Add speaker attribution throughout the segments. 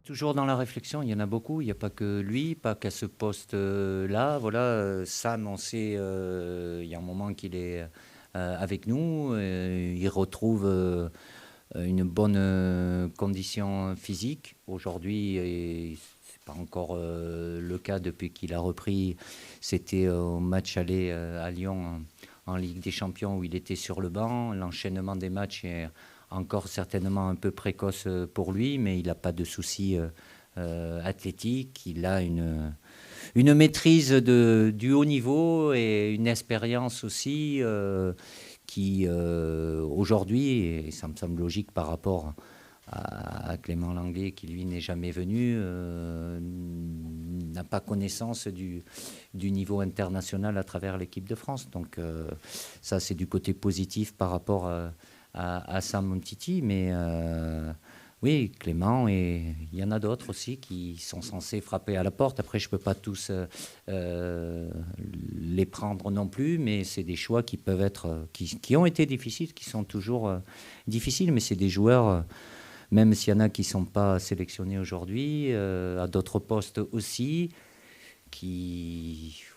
Speaker 1: Toujours dans la réflexion, il y en a beaucoup. Il n'y a pas que lui, pas qu'à ce poste-là. Voilà, Sam, on sait, il y a un moment qu'il est avec nous. Il retrouve une bonne condition physique. Aujourd'hui, et c'est pas encore le cas depuis qu'il a repris. C'était au match aller à Lyon en Ligue des Champions où il était sur le banc. L'enchaînement des matchs est encore certainement un peu précoce pour lui, mais il n'a pas de soucis athlétiques. Il a une maîtrise du haut niveau et une expérience aussi qui, aujourd'hui, et ça me semble logique par rapport à Clément Langlais, qui lui n'est jamais venu, n'a pas connaissance du niveau international à travers l'équipe de France. Donc ça, c'est du côté positif par rapport à Sam Umtiti, mais oui, Clément, et il y en a d'autres aussi qui sont censés frapper à la porte. Après, je ne peux pas tous les prendre non plus, mais c'est des choix qui peuvent être, qui ont été difficiles, qui sont toujours difficiles, mais c'est des joueurs, même s'il y en a qui ne sont pas sélectionnés aujourd'hui, à d'autres postes aussi,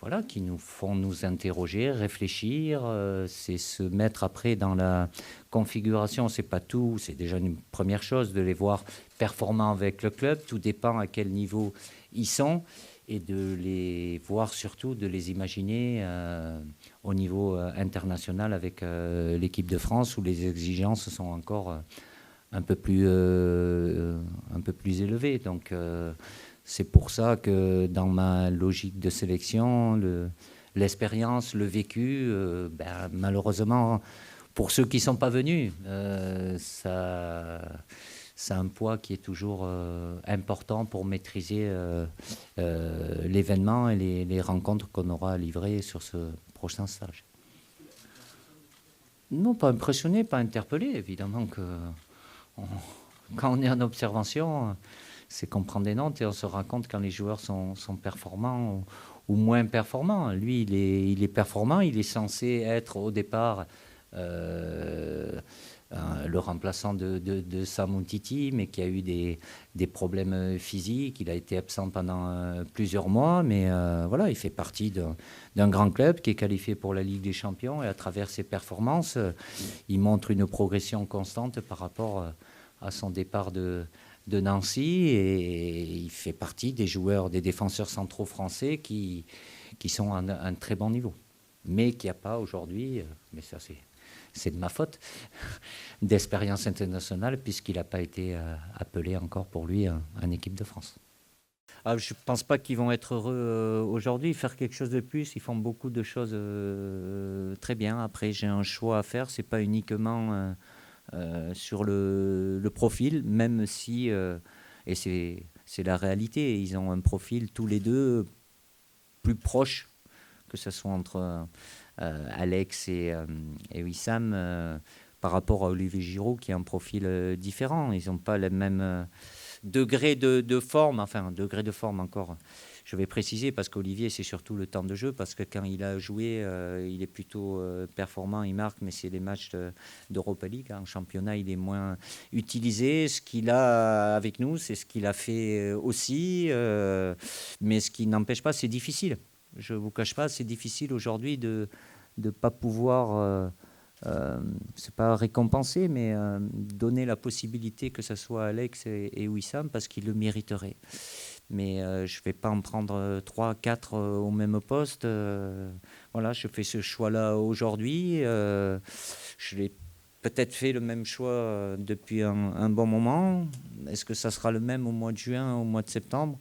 Speaker 1: voilà, qui nous font nous interroger, réfléchir. C'est se mettre après dans la configuration, c'est pas tout, c'est déjà une première chose de les voir performants avec le club. Tout dépend à quel niveau ils sont et de les voir surtout, de les imaginer au niveau international avec l'équipe de France où les exigences sont encore un peu plus élevées. Donc c'est pour ça que dans ma logique de sélection, l'expérience, le vécu, malheureusement, pour ceux qui ne sont pas venus, ça a un poids qui est toujours important pour maîtriser l'événement et les rencontres qu'on aura à livrer sur ce prochain stage. Non, pas impressionné, pas interpellé, évidemment que on- quand on est en observation, c'est qu'on prend des notes et on se rend compte quand les joueurs sont performants ou moins performants. Lui, il est performant, il est censé être au départ euh, le remplaçant de Sam Umtiti, mais qui a eu des problèmes physiques. Il a été absent pendant plusieurs mois, mais voilà, il fait partie d'un grand club qui est qualifié pour la Ligue des Champions et à travers ses performances, il montre une progression constante par rapport à son départ de Nancy et il fait partie des joueurs, des défenseurs centraux français qui sont à un très bon niveau. Mais qui n'y a pas aujourd'hui, mais ça c'est de ma faute, d'expérience internationale puisqu'il n'a pas été appelé encore pour lui en équipe de France. Ah, je ne pense pas qu'ils vont être heureux aujourd'hui, faire quelque chose de plus. Ils font beaucoup de choses très bien. Après, j'ai un choix à faire. C'est pas uniquement sur le profil, même si, et c'est la réalité, ils ont un profil tous les deux plus proche, que ce soit entre Alex et Wissam, par rapport à Olivier Giroud, qui a un profil différent. Ils n'ont pas le même degré de forme, enfin, degré de forme encore. Je vais préciser parce qu'Olivier, c'est surtout le temps de jeu, parce que quand il a joué, il est plutôt performant, il marque, mais c'est les matchs d'Europa League. En championnat, il est moins utilisé. Ce qu'il a avec nous, c'est ce qu'il a fait aussi, mais ce qui n'empêche pas, c'est difficile. Je ne vous cache pas, c'est difficile aujourd'hui de ne pas pouvoir, c'est pas récompenser, mais donner la possibilité que ce soit Alex et Wissam parce qu'ils le mériteraient. Mais je ne vais pas en prendre 3, 4 au même poste. Voilà, je fais ce choix-là aujourd'hui. Je l'ai peut-être fait le même choix depuis un bon moment. Est-ce que ça sera le même au mois de juin, au mois de septembre?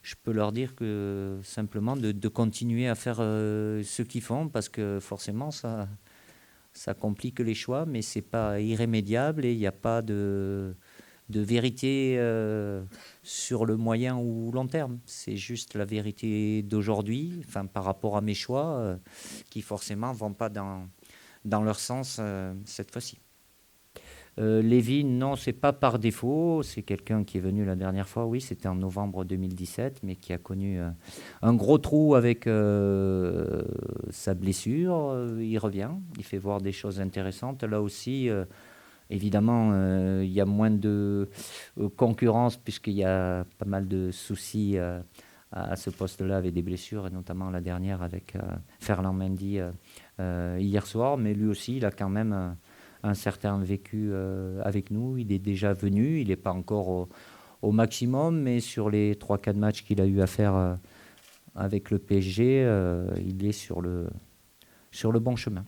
Speaker 1: Je peux leur dire que simplement de continuer à faire ce qu'ils font parce que forcément ça complique les choix, mais c'est pas irrémédiable et il n'y a pas de vérité sur le moyen ou long terme. C'est juste la vérité d'aujourd'hui, enfin, par rapport à mes choix, qui forcément ne vont pas dans leur sens cette fois-ci. Lévy, non, c'est pas par défaut. C'est quelqu'un qui est venu la dernière fois, oui, c'était en novembre 2017, mais qui a connu un gros trou avec sa blessure. Il revient, il fait voir des choses intéressantes. Là aussi, Évidemment, il y a moins de concurrence puisqu'il y a pas mal de soucis à ce poste-là avec des blessures, et notamment la dernière avec Ferland Mendy hier soir. Mais lui aussi, il a quand même un certain vécu avec nous. Il est déjà venu, il n'est pas encore au maximum, mais sur les 3-4 matchs qu'il a eu à faire avec le PSG, il est sur le bon chemin.